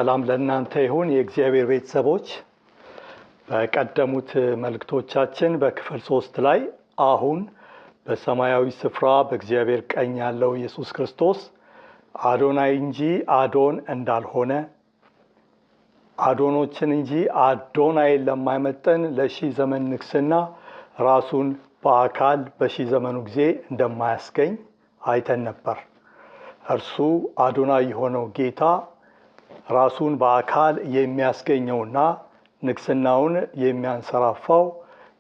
ሰላም ለእናንተ ይሁን የእግዚአብሔር ቤተሰቦች። በቀደሙት መልእክቶቻችን በክፍል 3 ላይ አሁን በሰማያዊ ስፍራ በእግዚአብሔር ቀኝ ያለው ኢየሱስ ክርስቶስ አዶናይ እንጂ አዶን እንዳልሆነ፣ አዶኖችን እንጂ አዶናይን ለማይመጥን ለሺህ ዘመን ንግስና ራሱን በአካል በሺህ ዘመኑ ጊዜ እንደማያስገኝ አይተን ነበር። እርሱ አዶናይ የሆነው ጌታ ራሱን በአካል የሚያስገኘውና ንግስናውን የሚያንሰራፋው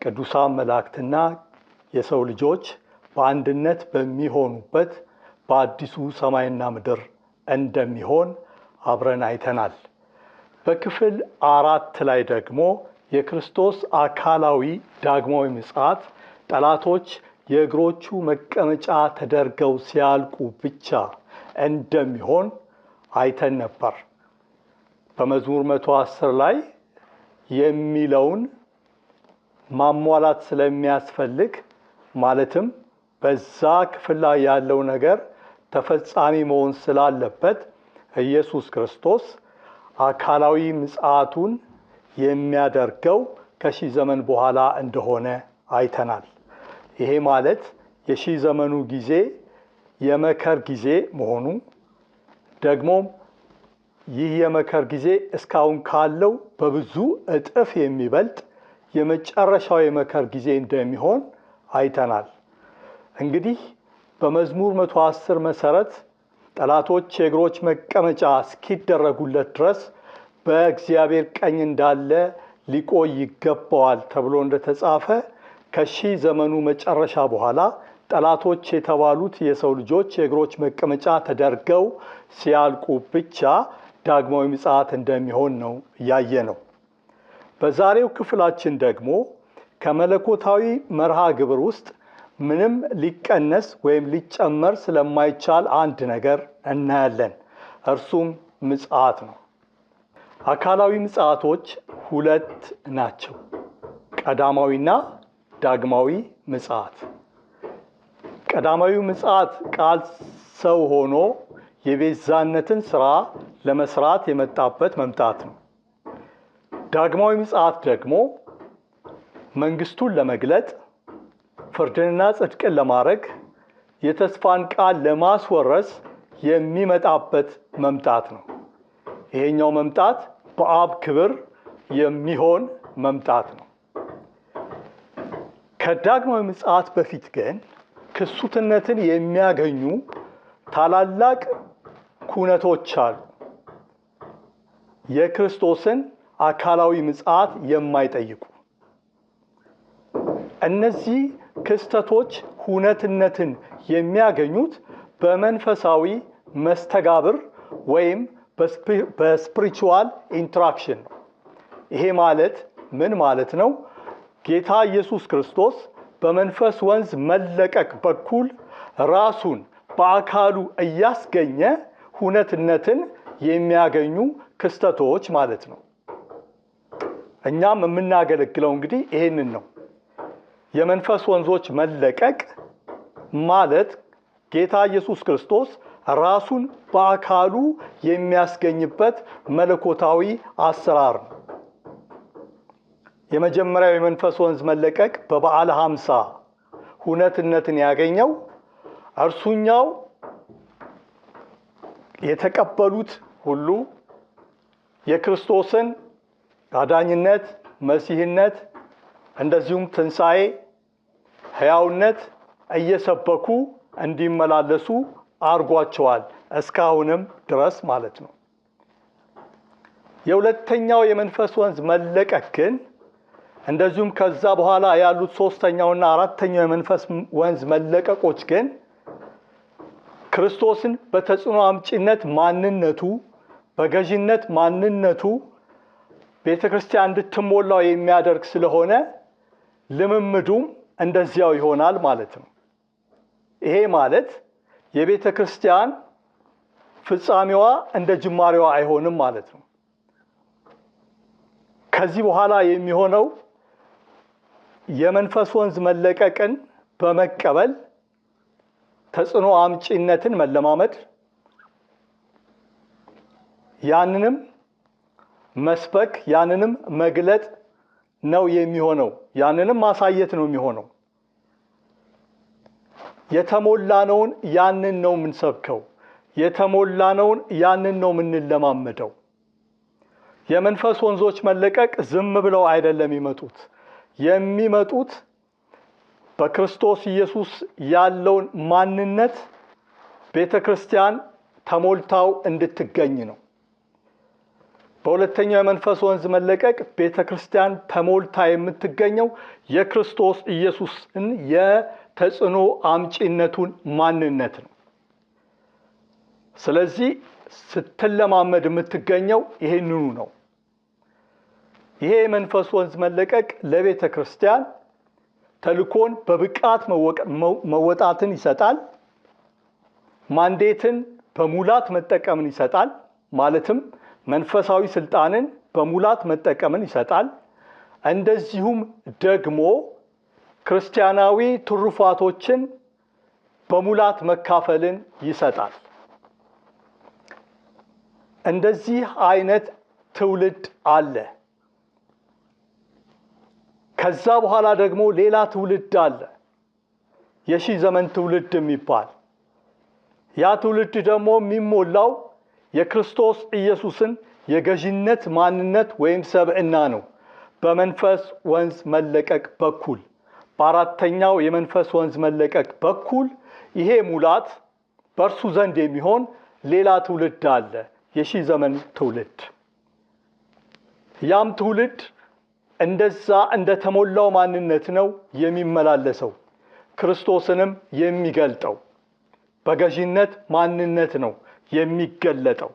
ቅዱሳን መላእክትና የሰው ልጆች በአንድነት በሚሆኑበት በአዲሱ ሰማይና ምድር እንደሚሆን አብረን አይተናል። በክፍል 4 ላይ ደግሞ የክርስቶስ አካላዊ ዳግማዊ ምጽአት ጠላቶች የእግሮቹ መቀመጫ ተደርገው ሲያልቁ ብቻ እንደሚሆን አይተን ነበር። በመዝሙር 110 ላይ የሚለውን ማሟላት ስለሚያስፈልግ ማለትም በዛ ክፍል ላይ ያለው ነገር ተፈጻሚ መሆን ስላለበት ኢየሱስ ክርስቶስ አካላዊ ምጽአቱን የሚያደርገው ከሺህ ዘመን በኋላ እንደሆነ አይተናል። ይሄ ማለት የሺህ ዘመኑ ጊዜ የመከር ጊዜ መሆኑ፣ ደግሞም ይህ የመከር ጊዜ እስካሁን ካለው በብዙ እጥፍ የሚበልጥ የመጨረሻው የመከር ጊዜ እንደሚሆን አይተናል። እንግዲህ በመዝሙር 110 መሰረት ጠላቶች የእግሮች መቀመጫ እስኪደረጉለት ድረስ በእግዚአብሔር ቀኝ እንዳለ ሊቆይ ይገባዋል ተብሎ እንደተጻፈ ከሺህ ዘመኑ መጨረሻ በኋላ ጠላቶች የተባሉት የሰው ልጆች የእግሮች መቀመጫ ተደርገው ሲያልቁ ብቻ ዳግማዊ ምጽአት እንደሚሆን ነው ያየነው። በዛሬው ክፍላችን ደግሞ ከመለኮታዊ መርሃ ግብር ውስጥ ምንም ሊቀነስ ወይም ሊጨመር ስለማይቻል አንድ ነገር እናያለን። እርሱም ምጽአት ነው። አካላዊ ምጽአቶች ሁለት ናቸው፣ ቀዳማዊና ዳግማዊ ምጽአት። ቀዳማዊ ምጽአት ቃል ሰው ሆኖ የቤዛነትን ሥራ ለመስራት የመጣበት መምጣት ነው። ዳግማዊ ምጽአት ደግሞ መንግስቱን ለመግለጥ፣ ፍርድንና ጽድቅን ለማድረግ፣ የተስፋን ቃል ለማስወረስ የሚመጣበት መምጣት ነው። ይሄኛው መምጣት በአብ ክብር የሚሆን መምጣት ነው። ከዳግማዊ ምጽአት በፊት ግን ክሱትነትን የሚያገኙ ታላላቅ ኩነቶች አሉ። የክርስቶስን አካላዊ ምጽአት የማይጠይቁ እነዚህ ክስተቶች ሁነትነትን የሚያገኙት በመንፈሳዊ መስተጋብር ወይም በስፒሪቹዋል ኢንተራክሽን ነው። ይሄ ማለት ምን ማለት ነው? ጌታ ኢየሱስ ክርስቶስ በመንፈስ ወንዝ መለቀቅ በኩል ራሱን በአካሉ እያስገኘ ሁነትነትን የሚያገኙ ክስተቶች ማለት ነው። እኛም የምናገለግለው እንግዲህ ይሄንን ነው። የመንፈስ ወንዞች መለቀቅ ማለት ጌታ ኢየሱስ ክርስቶስ ራሱን በአካሉ የሚያስገኝበት መለኮታዊ አሰራር ነው። የመጀመሪያው የመንፈስ ወንዝ መለቀቅ በበዓለ ሃምሳ ሁነትነትን ያገኘው እርሱኛው የተቀበሉት ሁሉ የክርስቶስን አዳኝነት፣ መሲህነት፣ እንደዚሁም ትንሣኤ፣ ሕያውነት እየሰበኩ እንዲመላለሱ አርጓቸዋል እስካሁንም ድረስ ማለት ነው። የሁለተኛው የመንፈስ ወንዝ መለቀቅ ግን እንደዚሁም ከዛ በኋላ ያሉት ሶስተኛውና አራተኛው የመንፈስ ወንዝ መለቀቆች ግን ክርስቶስን በተጽዕኖ አምጪነት ማንነቱ፣ በገዥነት ማንነቱ ቤተክርስቲያን እንድትሞላው የሚያደርግ ስለሆነ ልምምዱም እንደዚያው ይሆናል ማለት ነው። ይሄ ማለት የቤተክርስቲያን ፍጻሜዋ እንደ ጅማሬዋ አይሆንም ማለት ነው። ከዚህ በኋላ የሚሆነው የመንፈስ ወንዝ መለቀቅን በመቀበል ተጽዕኖ አምጪነትን መለማመድ፣ ያንንም መስበክ ያንንም መግለጥ ነው የሚሆነው። ያንንም ማሳየት ነው የሚሆነው። የተሞላነውን ያንን ነው የምንሰብከው። የተሞላነውን ያንን ነው የምንለማመደው። የመንፈስ ወንዞች መለቀቅ ዝም ብለው አይደለም የሚመጡት በክርስቶስ ኢየሱስ ያለውን ማንነት ቤተክርስቲያን ተሞልታው እንድትገኝ ነው። በሁለተኛው የመንፈስ ወንዝ መለቀቅ ቤተክርስቲያን ተሞልታ የምትገኘው የክርስቶስ ኢየሱስን የተጽዕኖ አምጪነቱን ማንነት ነው። ስለዚህ ስትለማመድ የምትገኘው ይሄንኑ ነው። ይሄ የመንፈስ ወንዝ መለቀቅ ለቤተክርስቲያን ተልኮን በብቃት መወጣትን ይሰጣል። ማንዴትን በሙላት መጠቀምን ይሰጣል። ማለትም መንፈሳዊ ስልጣንን በሙላት መጠቀምን ይሰጣል። እንደዚሁም ደግሞ ክርስቲያናዊ ትሩፋቶችን በሙላት መካፈልን ይሰጣል። እንደዚህ አይነት ትውልድ አለ። ከዛ በኋላ ደግሞ ሌላ ትውልድ አለ፣ የሺህ ዘመን ትውልድ የሚባል። ያ ትውልድ ደግሞ የሚሞላው የክርስቶስ ኢየሱስን የገዥነት ማንነት ወይም ሰብዕና ነው። በመንፈስ ወንዝ መለቀቅ በኩል በአራተኛው የመንፈስ ወንዝ መለቀቅ በኩል ይሄ ሙላት በእርሱ ዘንድ የሚሆን ሌላ ትውልድ አለ፣ የሺህ ዘመን ትውልድ። ያም ትውልድ እንደዛ እንደተሞላው ማንነት ነው የሚመላለሰው፣ ክርስቶስንም የሚገልጠው በገዥነት ማንነት ነው የሚገለጠው።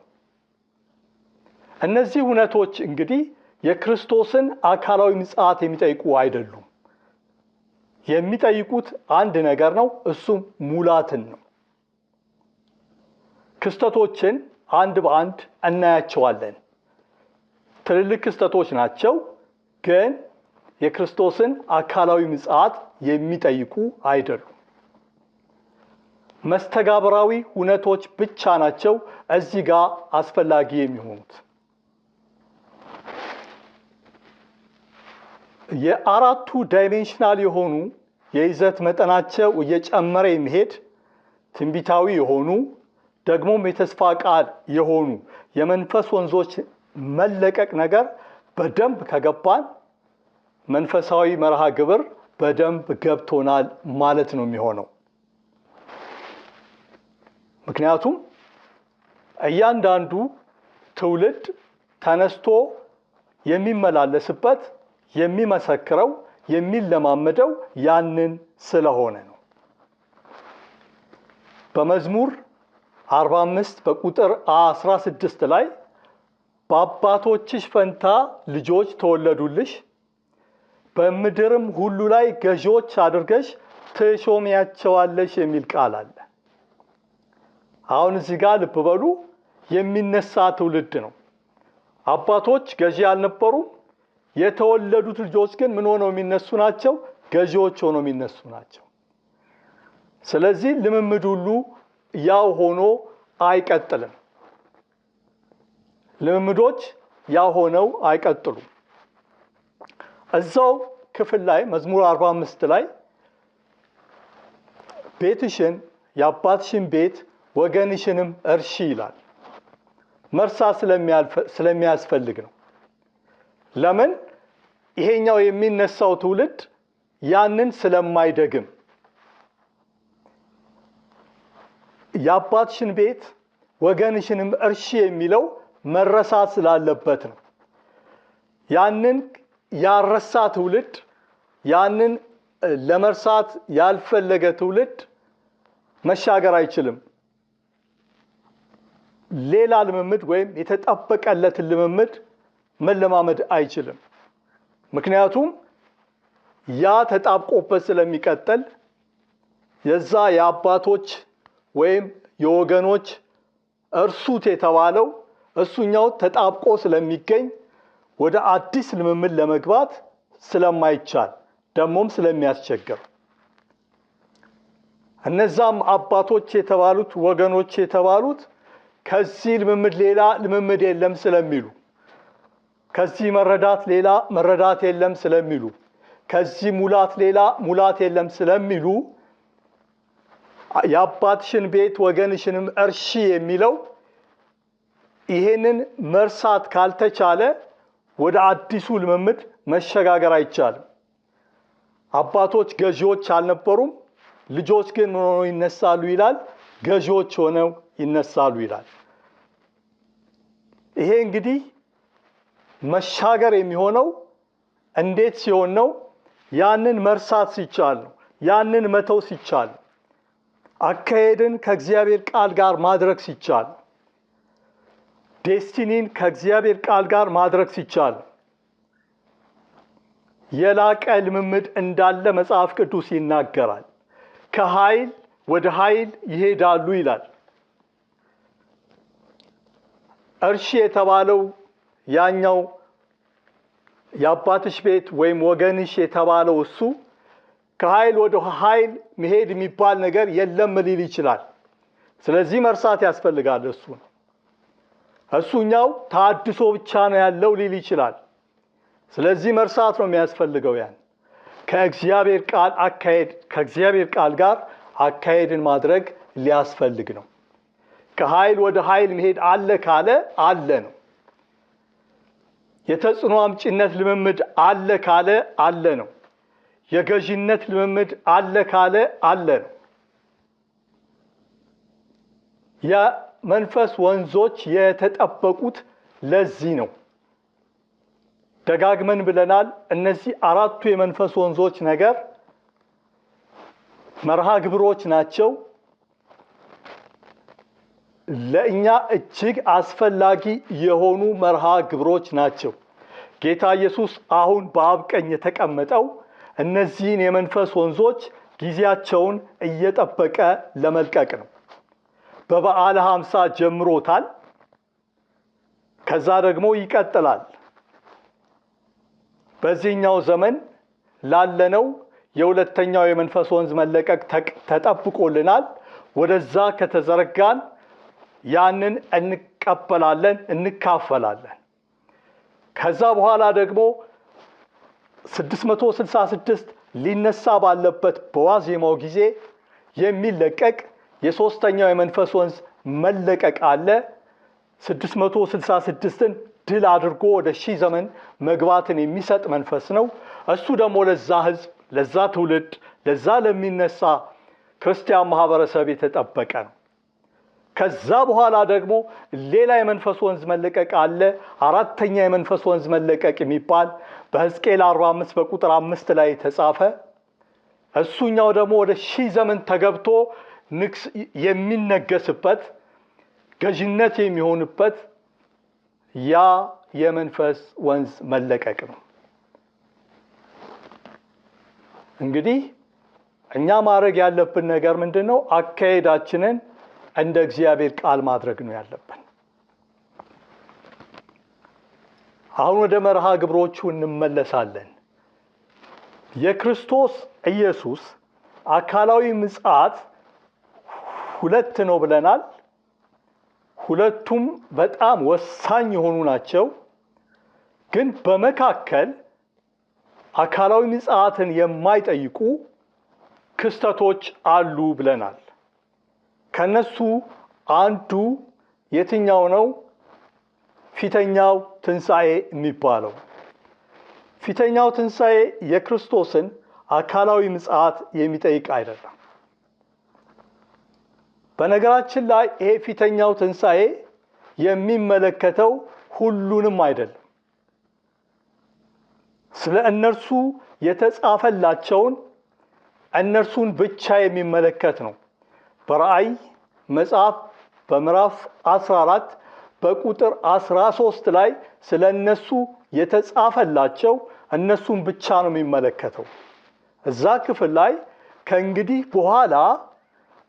እነዚህ እውነቶች እንግዲህ የክርስቶስን አካላዊ ምጽአት የሚጠይቁ አይደሉም። የሚጠይቁት አንድ ነገር ነው፣ እሱም ሙላትን ነው። ክስተቶችን አንድ በአንድ እናያቸዋለን። ትልልቅ ክስተቶች ናቸው፣ ግን የክርስቶስን አካላዊ ምጽአት የሚጠይቁ አይደሉም። መስተጋብራዊ እውነቶች ብቻ ናቸው እዚህ ጋር አስፈላጊ የሚሆኑት። የአራቱ ዳይሜንሽናል የሆኑ የይዘት መጠናቸው እየጨመረ የሚሄድ ትንቢታዊ የሆኑ ደግሞም የተስፋ ቃል የሆኑ የመንፈስ ወንዞች መለቀቅ ነገር በደንብ ከገባን መንፈሳዊ መርሃ ግብር በደንብ ገብቶናል ማለት ነው የሚሆነው። ምክንያቱም እያንዳንዱ ትውልድ ተነስቶ የሚመላለስበት የሚመሰክረው የሚለማመደው ያንን ስለሆነ ነው። በመዝሙር 45 በቁጥር 16 ላይ በአባቶችሽ ፈንታ ልጆች ተወለዱልሽ፣ በምድርም ሁሉ ላይ ገዢዎች አድርገሽ ትሾሚያቸዋለሽ የሚል ቃል አለ። አሁን እዚህ ጋር ልብ በሉ፣ የሚነሳ ትውልድ ነው። አባቶች ገዢ አልነበሩም። የተወለዱት ልጆች ግን ምን ሆነው የሚነሱ ናቸው? ገዢዎች ሆነው የሚነሱ ናቸው። ስለዚህ ልምምድ ሁሉ ያው ሆኖ አይቀጥልም። ልምምዶች ያው ሆነው አይቀጥሉም። እዛው ክፍል ላይ መዝሙር 45 ላይ ቤትሽን የአባትሽን ቤት ወገንሽንም እርሺ ይላል። መርሳት ስለሚያስፈልግ ነው። ለምን? ይሄኛው የሚነሳው ትውልድ ያንን ስለማይደግም የአባትሽን ቤት ወገንሽንም እርሺ የሚለው መረሳት ስላለበት ነው። ያንን ያረሳ ትውልድ፣ ያንን ለመርሳት ያልፈለገ ትውልድ መሻገር አይችልም። ሌላ ልምምድ ወይም የተጠበቀለትን ልምምድ መለማመድ አይችልም። ምክንያቱም ያ ተጣብቆበት ስለሚቀጥል የዛ የአባቶች ወይም የወገኖች እርሱት የተባለው እሱኛው ተጣብቆ ስለሚገኝ ወደ አዲስ ልምምድ ለመግባት ስለማይቻል ደሞም ስለሚያስቸግር እነዛም አባቶች የተባሉት ወገኖች የተባሉት ከዚህ ልምምድ ሌላ ልምምድ የለም ስለሚሉ ከዚህ መረዳት ሌላ መረዳት የለም ስለሚሉ፣ ከዚህ ሙላት ሌላ ሙላት የለም ስለሚሉ የአባትሽን ቤት ወገንሽንም እርሺ የሚለው ይሄንን መርሳት ካልተቻለ ወደ አዲሱ ልምምድ መሸጋገር አይቻልም። አባቶች ገዢዎች አልነበሩም፣ ልጆች ግን ሆነው ይነሳሉ ይላል። ገዢዎች ሆነው ይነሳሉ ይላል። ይሄ እንግዲህ መሻገር የሚሆነው እንዴት ሲሆን ነው? ያንን መርሳት ሲቻል ነው። ያንን መተው ሲቻል፣ አካሄድን ከእግዚአብሔር ቃል ጋር ማድረግ ሲቻል፣ ዴስቲኒን ከእግዚአብሔር ቃል ጋር ማድረግ ሲቻል፣ የላቀ ልምምድ እንዳለ መጽሐፍ ቅዱስ ይናገራል። ከኃይል ወደ ኃይል ይሄዳሉ ይላል። እርሺ የተባለው ያኛው የአባትሽ ቤት ወይም ወገንሽ የተባለው እሱ ከኃይል ወደ ኃይል መሄድ የሚባል ነገር የለም ሊል ይችላል። ስለዚህ መርሳት ያስፈልጋል። እሱኛው ታድሶ ብቻ ነው ያለው ሊል ይችላል። ስለዚህ መርሳት ነው የሚያስፈልገው። ያን ከእግዚአብሔር ቃል አካሄድ ከእግዚአብሔር ቃል ጋር አካሄድን ማድረግ ሊያስፈልግ ነው። ከኃይል ወደ ኃይል መሄድ አለ ካለ አለ ነው። የተጽዕኖ አምጪነት ልምምድ አለ ካለ አለ ነው። የገዢነት ልምምድ አለ ካለ አለ ነው። የመንፈስ ወንዞች የተጠበቁት ለዚህ ነው። ደጋግመን ብለናል። እነዚህ አራቱ የመንፈስ ወንዞች ነገር መርሃ ግብሮች ናቸው። ለእኛ እጅግ አስፈላጊ የሆኑ መርሃ ግብሮች ናቸው። ጌታ ኢየሱስ አሁን በአብ ቀኝ የተቀመጠው እነዚህን የመንፈስ ወንዞች ጊዜያቸውን እየጠበቀ ለመልቀቅ ነው። በበዓለ ሃምሳ ጀምሮታል። ከዛ ደግሞ ይቀጥላል። በዚህኛው ዘመን ላለነው የሁለተኛው የመንፈስ ወንዝ መለቀቅ ተጠብቆልናል። ወደዛ ከተዘረጋን ያንን እንቀበላለን፣ እንካፈላለን። ከዛ በኋላ ደግሞ 666 ሊነሳ ባለበት በዋዜማው ጊዜ የሚለቀቅ የሶስተኛው የመንፈስ ወንዝ መለቀቅ አለ። 666ን ድል አድርጎ ወደ 1000 ዘመን መግባትን የሚሰጥ መንፈስ ነው። እሱ ደግሞ ለዛ ህዝብ፣ ለዛ ትውልድ፣ ለዛ ለሚነሳ ክርስቲያን ማህበረሰብ የተጠበቀ ነው። ከዛ በኋላ ደግሞ ሌላ የመንፈስ ወንዝ መለቀቅ አለ። አራተኛ የመንፈስ ወንዝ መለቀቅ የሚባል በሕዝቅኤል 45 በቁጥር 5 ላይ ተጻፈ። እሱኛው ደግሞ ወደ 1000 ዘመን ተገብቶ ንግስ የሚነገስበት ገዥነት የሚሆንበት ያ የመንፈስ ወንዝ መለቀቅ ነው። እንግዲህ እኛ ማድረግ ያለብን ነገር ምንድነው? አካሄዳችንን እንደ እግዚአብሔር ቃል ማድረግ ነው ያለብን። አሁን ወደ መርሃ ግብሮቹ እንመለሳለን። የክርስቶስ ኢየሱስ አካላዊ ምጽአት 2 ነው ብለናል። ሁለቱም በጣም ወሳኝ የሆኑ ናቸው። ግን በመካከል አካላዊ ምጽአትን የማይጠይቁ ክስተቶች አሉ ብለናል። ከነሱ አንዱ የትኛው ነው? ፊተኛው ትንሣኤ የሚባለው። ፊተኛው ትንሣኤ የክርስቶስን አካላዊ ምጽአት የሚጠይቅ አይደለም። በነገራችን ላይ ይሄ ፊተኛው ትንሣኤ የሚመለከተው ሁሉንም አይደለም። ስለ እነርሱ የተጻፈላቸውን እነርሱን ብቻ የሚመለከት ነው። በራእይ መጽሐፍ በምዕራፍ 14 በቁጥር 13 ላይ ስለ እነሱ የተጻፈላቸው እነሱን ብቻ ነው የሚመለከተው። እዛ ክፍል ላይ ከእንግዲህ በኋላ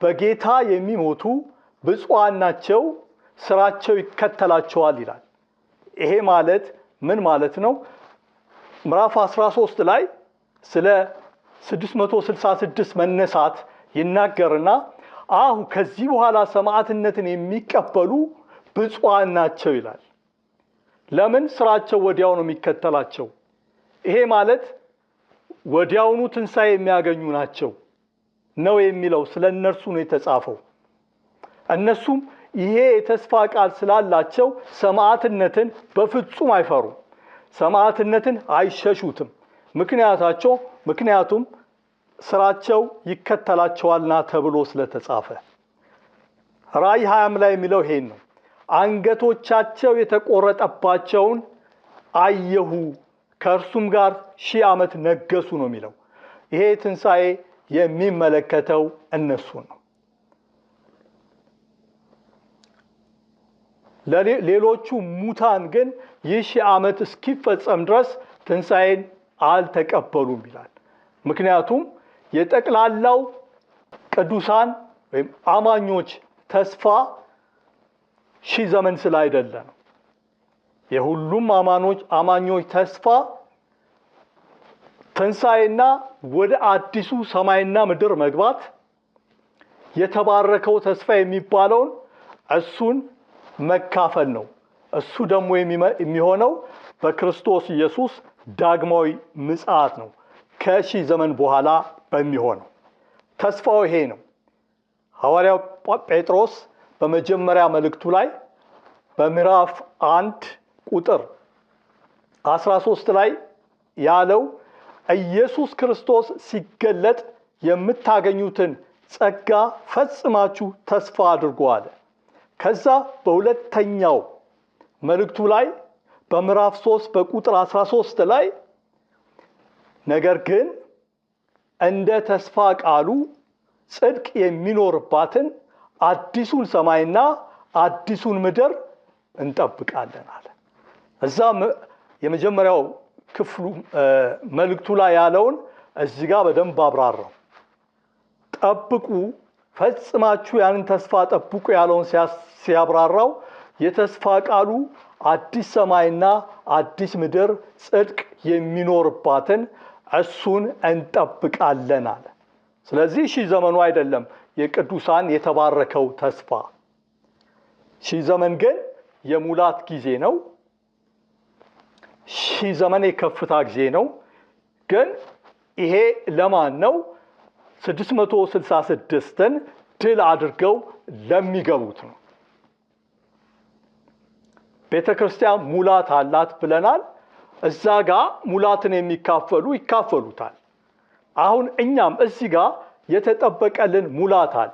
በጌታ የሚሞቱ ብፁዓን ናቸው፣ ስራቸው ይከተላቸዋል ይላል። ይሄ ማለት ምን ማለት ነው? ምዕራፍ 13 ላይ ስለ 666 መነሳት ይናገርና አሁን ከዚህ በኋላ ሰማዕትነትን የሚቀበሉ ብፁዓን ናቸው ይላል። ለምን? ስራቸው ወዲያው ነው የሚከተላቸው። ይሄ ማለት ወዲያውኑ ትንሣኤ የሚያገኙ ናቸው ነው የሚለው። ስለ እነርሱ ነው የተጻፈው። እነሱም ይሄ የተስፋ ቃል ስላላቸው ሰማዕትነትን በፍጹም አይፈሩም፣ ሰማዕትነትን አይሸሹትም። ምክንያቱም ስራቸው ይከተላቸዋልና ተብሎ ስለተጻፈ። ራእይ 20 ላይ የሚለው ይሄን ነው። አንገቶቻቸው የተቆረጠባቸውን አየሁ፣ ከእርሱም ጋር 1000 ዓመት ነገሱ ነው የሚለው። ይሄ ትንሣኤ የሚመለከተው እነሱን ነው። ሌሎቹ ሙታን ግን 1000 ዓመት እስኪፈጸም ድረስ ትንሣኤን አልተቀበሉም ይላል። ምክንያቱም የጠቅላላው ቅዱሳን ወይም አማኞች ተስፋ 1000 ዘመን ስላይደለ ነው። የሁሉም አማኞች ተስፋ ትንሣኤና ወደ አዲሱ ሰማይና ምድር መግባት፣ የተባረከው ተስፋ የሚባለውን እሱን መካፈል ነው። እሱ ደግሞ የሚሆነው በክርስቶስ ኢየሱስ ዳግማዊ ምጽአት ነው። ከ1000 ዘመን በኋላ በሚሆነው ተስፋው ይሄ ነው። ሐዋርያው ጴጥሮስ በመጀመሪያ መልእክቱ ላይ በምዕራፍ 1 ቁጥር 13 ላይ ያለው ኢየሱስ ክርስቶስ ሲገለጥ የምታገኙትን ጸጋ ፈጽማችሁ ተስፋ አድርጉ አለ። ከዛ በሁለተኛው መልእክቱ ላይ በምዕራፍ 3 በቁጥር 13 ላይ ነገር ግን እንደ ተስፋ ቃሉ ጽድቅ የሚኖርባትን አዲሱን ሰማይና አዲሱን ምድር እንጠብቃለን አለ። እዛ የመጀመሪያው ክፍሉ መልእክቱ ላይ ያለውን እዚህ ጋር በደንብ አብራራው። ጠብቁ፣ ፈጽማችሁ ያንን ተስፋ ጠብቁ ያለውን ሲያብራራው የተስፋ ቃሉ አዲስ ሰማይና አዲስ ምድር ጽድቅ የሚኖርባትን እሱን እንጠብቃለን አለ። ስለዚህ 1000 ዘመኑ አይደለም የቅዱሳን የተባረከው ተስፋ። 1000 ዘመን ግን የሙላት ጊዜ ነው። 1000 ዘመን የከፍታ ጊዜ ነው። ግን ይሄ ለማን ነው? 666ን ድል አድርገው ለሚገቡት ነው። ቤተክርስቲያን ሙላት አላት ብለናል። እዛ ጋር ሙላትን የሚካፈሉ ይካፈሉታል። አሁን እኛም እዚህ ጋር የተጠበቀልን ሙላት አለ።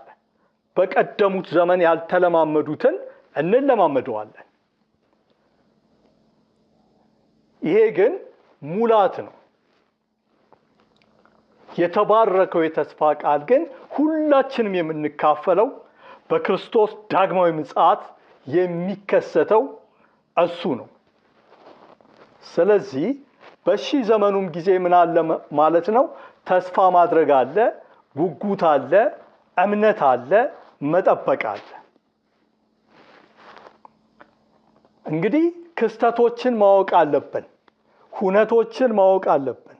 በቀደሙት ዘመን ያልተለማመዱትን እንለማመደዋለን። ይሄ ግን ሙላት ነው። የተባረከው የተስፋ ቃል ግን ሁላችንም የምንካፈለው በክርስቶስ ዳግማዊ ምጽአት የሚከሰተው እሱ ነው። ስለዚህ በ1000 ዘመኑም ጊዜ ምን አለ ማለት ነው? ተስፋ ማድረግ አለ፣ ጉጉት አለ፣ እምነት አለ፣ መጠበቅ አለ። እንግዲህ ክስተቶችን ማወቅ አለብን፣ ሁነቶችን ማወቅ አለብን፣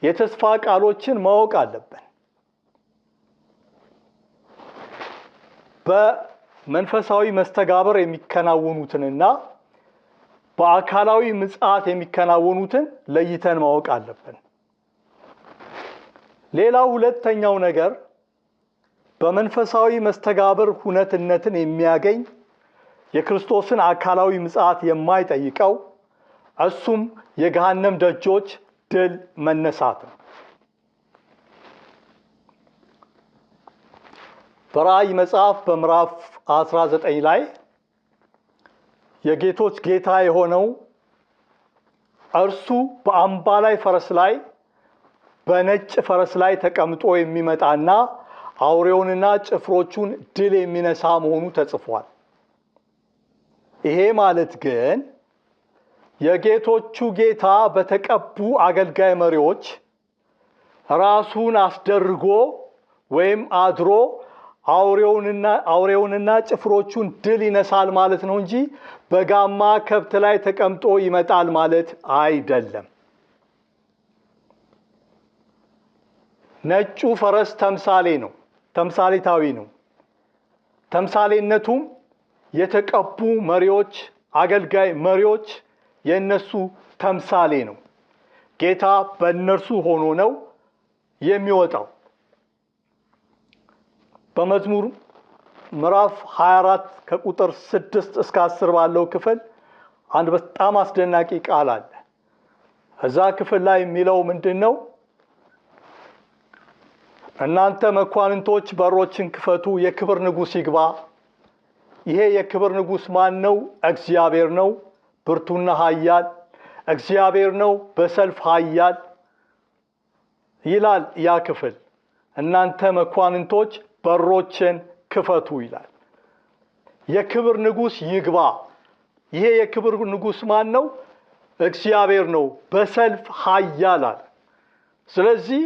የተስፋ ቃሎችን ማወቅ አለብን። በመንፈሳዊ መስተጋብር የሚከናወኑትንና በአካላዊ ምጽአት የሚከናወኑትን ለይተን ማወቅ አለብን። ሌላው ሁለተኛው ነገር በመንፈሳዊ መስተጋብር ሁነትነትን የሚያገኝ የክርስቶስን አካላዊ ምጽአት የማይጠይቀው እሱም የገሃነም ደጆች ድል መነሳት ነው። በራእይ መጽሐፍ በምዕራፍ 19 ላይ የጌቶች ጌታ የሆነው እርሱ በአምባላይ ፈረስ ላይ በነጭ ፈረስ ላይ ተቀምጦ የሚመጣና አውሬውንና ጭፍሮቹን ድል የሚነሳ መሆኑ ተጽፏል። ይሄ ማለት ግን የጌቶቹ ጌታ በተቀቡ አገልጋይ መሪዎች ራሱን አስደርጎ ወይም አድሮ አውሬውንና ጭፍሮቹን ድል ይነሳል ማለት ነው እንጂ በጋማ ከብት ላይ ተቀምጦ ይመጣል ማለት አይደለም። ነጩ ፈረስ ተምሳሌ ነው፣ ተምሳሌታዊ ነው። ተምሳሌነቱም የተቀቡ መሪዎች፣ አገልጋይ መሪዎች የእነሱ ተምሳሌ ነው። ጌታ በእነርሱ ሆኖ ነው የሚወጣው። በመዝሙር ምዕራፍ 24 ከቁጥር 6 እስከ 10 ባለው ክፍል አንድ በጣም አስደናቂ ቃል አለ። እዛ ክፍል ላይ የሚለው ምንድነው? እናንተ መኳንንቶች በሮችን ክፈቱ፣ የክብር ንጉሥ ይግባ። ይሄ የክብር ንጉሥ ማን ነው? እግዚአብሔር ነው፣ ብርቱና ኃያል እግዚአብሔር ነው፣ በሰልፍ ኃያል ይላል ያ ክፍል። እናንተ መኳንንቶች በሮችን ክፈቱ ይላል። የክብር ንጉሥ ይግባ። ይሄ የክብር ንጉሥ ማን ነው? እግዚአብሔር ነው፣ በሰልፍ ኃያል አለ። ስለዚህ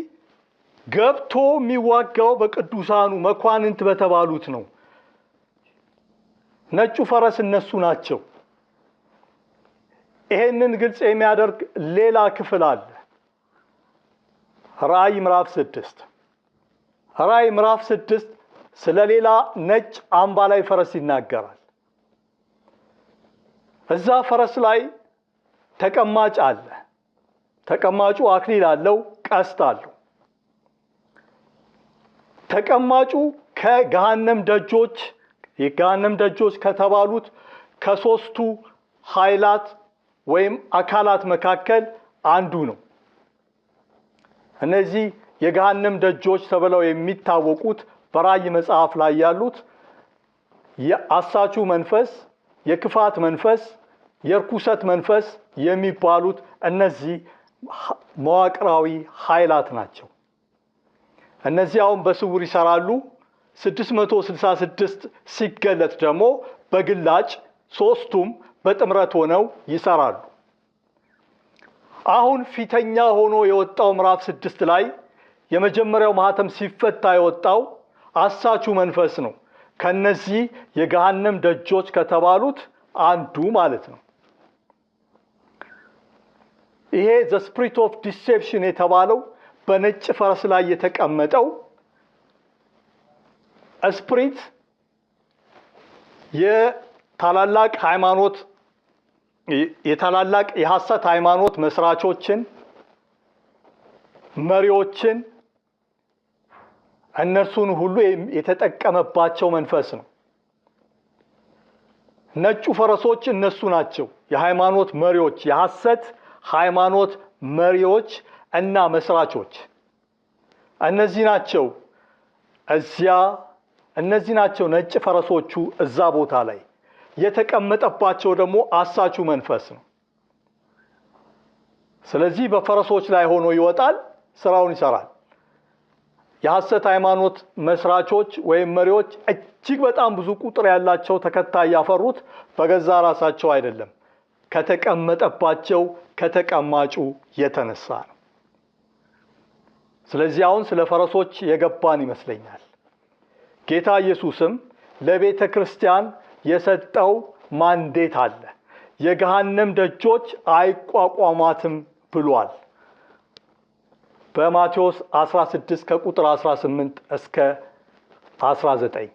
ገብቶ የሚዋጋው በቅዱሳኑ መኳንንት በተባሉት ነው። ነጩ ፈረስ እነሱ ናቸው። ይሄንን ግልጽ የሚያደርግ ሌላ ክፍል አለ። ራእይ ምዕራፍ 6 ራእይ ምዕራፍ 6 ስለ ሌላ ነጭ አምባላይ ፈረስ ይናገራል። እዛ ፈረስ ላይ ተቀማጭ አለ። ተቀማጩ አክሊል አለው፣ ቀስት አለው። ተቀማጩ የገሃነም ደጆች ከተባሉት ከሶስቱ ኃይላት ወይም አካላት መካከል አንዱ ነው። እነዚህ የገሃነም ደጆች ተብለው የሚታወቁት በራእይ መጽሐፍ ላይ ያሉት የአሳቹ መንፈስ፣ የክፋት መንፈስ፣ የርኩሰት መንፈስ የሚባሉት እነዚህ መዋቅራዊ ኃይላት ናቸው። እነዚህ አሁን በስውር ይሰራሉ። 666 ሲገለጥ ደግሞ በግላጭ ሶስቱም በጥምረት ሆነው ይሰራሉ። አሁን ፊተኛ ሆኖ የወጣው ምዕራፍ 6 ላይ የመጀመሪያው ማህተም ሲፈታ የወጣው አሳቹ መንፈስ ነው። ከነዚህ የገሃነም ደጆች ከተባሉት አንዱ ማለት ነው። ይሄ ዘ ስፒሪት ኦፍ ዲሴፕሽን የተባለው በነጭ ፈረስ ላይ የተቀመጠው ስፒሪት የታላላቅ የሐሰት ሃይማኖት መስራቾችን፣ መሪዎችን እነርሱን ሁሉ የተጠቀመባቸው መንፈስ ነው። ነጩ ፈረሶች እነሱ ናቸው። የሃይማኖት መሪዎች፣ የሐሰት ሃይማኖት መሪዎች እና መስራቾች እነዚህ ናቸው። እነዚህ ናቸው ነጭ ፈረሶቹ። እዛ ቦታ ላይ የተቀመጠባቸው ደግሞ አሳቹ መንፈስ ነው። ስለዚህ በፈረሶች ላይ ሆኖ ይወጣል፣ ስራውን ይሰራል። የሐሰት ሃይማኖት መስራቾች ወይም መሪዎች እጅግ በጣም ብዙ ቁጥር ያላቸው ተከታይ ያፈሩት በገዛ ራሳቸው አይደለም፣ ከተቀመጠባቸው ከተቀማጩ የተነሳ ነው። ስለዚህ አሁን ስለ ፈረሶች የገባን ይመስለኛል። ጌታ ኢየሱስም ለቤተ ክርስቲያን የሰጠው ማንዴት አለ። የገሃነም ደጆች አይቋቋማትም ብሏል። በማቴዎስ 16 ከቁጥር 18 እስከ 19።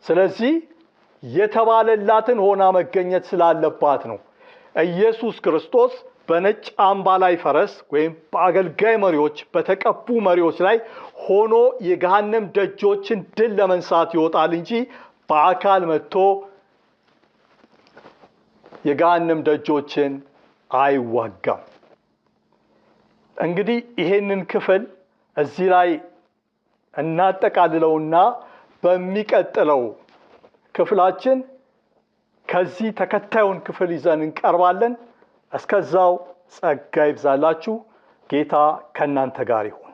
ስለዚህ የተባለላትን ሆና መገኘት ስላለባት ነው ኢየሱስ ክርስቶስ በነጭ አምባላይ ፈረስ ወይም በአገልጋይ መሪዎች፣ በተቀቡ መሪዎች ላይ ሆኖ የገሃነም ደጆችን ድል ለመንሳት ይወጣል እንጂ በአካል መጥቶ የገሃነም ደጆችን አይዋጋም። እንግዲህ ይሄንን ክፍል እዚህ ላይ እናጠቃልለውና በሚቀጥለው ክፍላችን ከዚህ ተከታዩን ክፍል ይዘን እንቀርባለን። እስከዛው ጸጋ ይብዛላችሁ። ጌታ ከእናንተ ጋር ይሁን።